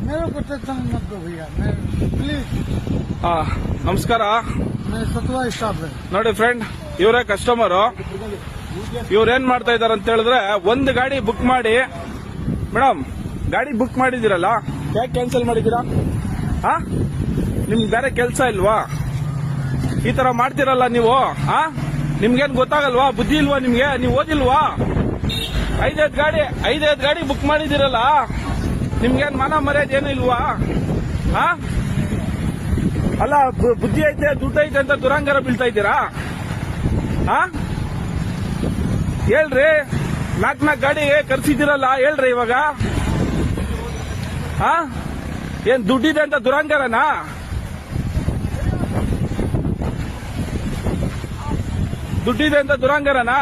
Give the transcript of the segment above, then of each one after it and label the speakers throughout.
Speaker 1: मेरे को टेंशन मत दो भैया, मैं प्लीज।
Speaker 2: ನಮಸ್ಕಾರ
Speaker 1: सतवा स्टाफ है
Speaker 2: ನೋಡಿ ಫ್ರೆಂಡ್, ಇವರೇ ಕಸ್ಟಮರು. ಇವ್ರೇನ್ ಮಾಡ್ತಾ ಇದಾರೆ ಅಂತ ಹೇಳಿದ್ರೆ, ಒಂದು ಗಾಡಿ ಬುಕ್ ಮಾಡಿ, ಮೇಡಮ್ ಗಾಡಿ ಬುಕ್ ಮಾಡಿದಿರಲ್ಲ, ಯಾಕೆ ಕ್ಯಾನ್ಸಲ್ ಮಾಡಿದೀರಾ? ನಿಮ್ಗೆ ಬೇರೆ ಕೆಲಸ ಇಲ್ವಾ? ಈ ತರ ಮಾಡ್ತಿರಲ್ಲ ನೀವು. ನಿಮ್ಗೇನ್ ಗೊತ್ತಾಗಲ್ವಾ? ಬುದ್ಧಿ ಇಲ್ವಾ ನಿಮ್ಗೆ? ನೀವು ಓದಿಲ್ವಾ? ಐದೈದು ಗಾಡಿ ಬುಕ್ ಮಾಡಿದಿರಲ್ಲ, ನಿಮ್ಗೇನ್ ಮಾನ ಮರ್ಯಾದೆ ಏನು ಇಲ್ವಾ? ಅಲ್ಲ, ಬುದ್ಧಿ ಐತೆ, ದುಡ್ಡು ಐತೆ ಅಂತ ದುರಂಗಾರ ಬೀಳ್ತಾ ಇದ್ದೀರಾ? ಹೇಳ್ರಿ, ನಾಲ್ಕು ಗಾಡಿ ಕರ್ಸಿದಿರಲ್ಲ, ಹೇಳ್ರಿ ಇವಾಗ. ಏನ್ ದುಡ್ಡಿದೆ ಅಂತ ದುರಂಗಾರನಾ? ದುಡ್ಡಿದೆ ಅಂತ ದುರಂಗಾರನಾ?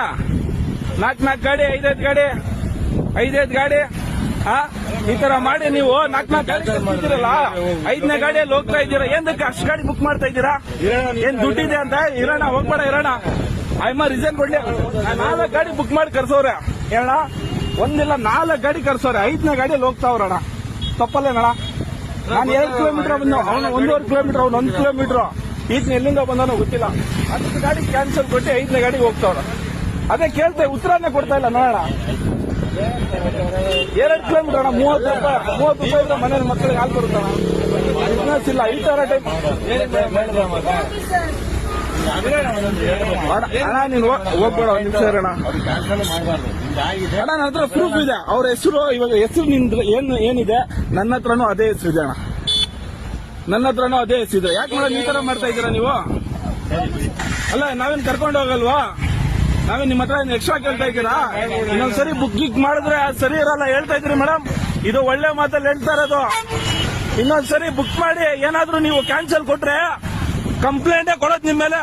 Speaker 2: ನಾಲ್ಕು ಗಾಡಿ, ಐದೈದು ಗಾಡಿ ಈ ತರ ಮಾಡಿ ನೀವು ನಾಲ್ಕು ಗಾಡಿ ಕರ್ಸಿದ್ದೀರಲ್ಲ, 5ನೇ ಗಾಡಿಯಲ್ಲಿ ಹೋಗ್ತಾ ಇದ್ದೀರಾ. ಏನಕ್ಕೆ ಅಷ್ಟು ಗಾಡಿ ಬುಕ್ ಮಾಡ್ತಾ ಇದ್ದೀರಾ? ಏನ್ ದುಡ್ಡಿದೆ ಅಂತ? ಇರೋಣ, ಹೋಗ್ಬೇಡ, ಇರೋಣ. ಆಯ್ಮ ರೀಸನ್ ಕೊಡ್ಲಿ. 4 ಗಾಡಿ ಬುಕ್ ಮಾಡಿ ಕರ್ಸೋರೆ ಹೇಳ, ಒಂದಿಲ್ಲ 4 ಗಾಡಿ ಕರ್ಸೋರೆ, 5ನೇ ಗಾಡಿಯಲ್ಲಿ ಹೋಗ್ತಾವ್ರಣ. ತಪ್ಪಲ್ಲೇನಣ? ನಾನು 2 ಕಿಲೋಮೀಟರ್ ಬಂದು, ಅವನು 1.5 ಕಿಲೋಮೀಟರ್, ಅವ್ನು 1 ಕಿಲೋಮೀಟರ್. ಈತನ ಎಲ್ಲಿಂದ ಬಂದನೋ ಗೊತ್ತಿಲ್ಲ. 10 ಗಾಡಿ ಕ್ಯಾನ್ಸಲ್ ಕೊಟ್ಟು 5ನೇ ಗಾಡಿಗೆ ಹೋಗ್ತಾವ್ರ. ಅದೇ ಕೇಳ್ತೇವೆ, ಉತ್ತರನೇ ಕೊಡ್ತಾ ಇಲ್ಲ. ನೋಡೋಣ, 2 ಕಿಲೋಮೀಟರ್ ಅಣ್ಣ, 30 ರೂಪಾಯಿ ಮನೇಲಿ ಮಕ್ಕಳಿಗೆ ಹಾಲು ಬರುತ್ತಣ. ಬಿಸ್ನೆಸ್ ಇಲ್ಲ, ಈ ತರ ಟೈಪ್. ಅಣ್ಣ ನೀನು ಹೋಗ್ಬೇಡ, 1 ನಿಮಿಷ ಇರೋಣ. ಅಣ್ಣ ನನ್ನ ಹತ್ರ ಪ್ರೂಫ್ ಇದೆ. ಅವ್ರ ಹೆಸರು, ಇವಾಗ ಹೆಸರು ನಿಂದ ಏನಿದೆ, ನನ್ನ ಹತ್ರನೂ ಅದೇ ಹೆಸರು ಇದೆ ಅಣ್ಣ. ನನ್ನ ಹತ್ರನೂ ಅದೇ ಹೆಸರು ಇದೆ. ಯಾಕೆ ಮೇಡಮ್ ಈ ತರ ಮಾಡ್ತಾ ಇದ್ದೀರಾ ನೀವು? ಅಲ್ಲ, ನಾವೇನ್ ಕರ್ಕೊಂಡು ಹೋಗಲ್ವಾ? ನಾವೇ ನಿಮ್ಮ ಹತ್ರ ಎಕ್ಸ್ಟ್ರಾ ಕೇಳ್ತಾ ಇದ್ದೀರಾ? ಇನ್ನೊಂದ್ಸರಿ ಬುಕ್ ಮಾಡಿದ್ರೆ ಸರಿ ಇರಲ್ಲ ಹೇಳ್ತಾ ಇದ್ರಿ ಮೇಡಮ್. ಇದು ಒಳ್ಳೆ ಮಾತಲ್ಲಿ ಹೇಳ್ತಾ ಇರೋದು. ಇನ್ನೊಂದ್ಸರಿ ಬುಕ್ ಮಾಡಿ ಏನಾದ್ರೂ ನೀವು ಕ್ಯಾನ್ಸಲ್ ಕೊಟ್ರೆ ಕಂಪ್ಲೇಂಟೇ ಕೊಡೋದು ನಿಮ್ಮ ಮೇಲೆ.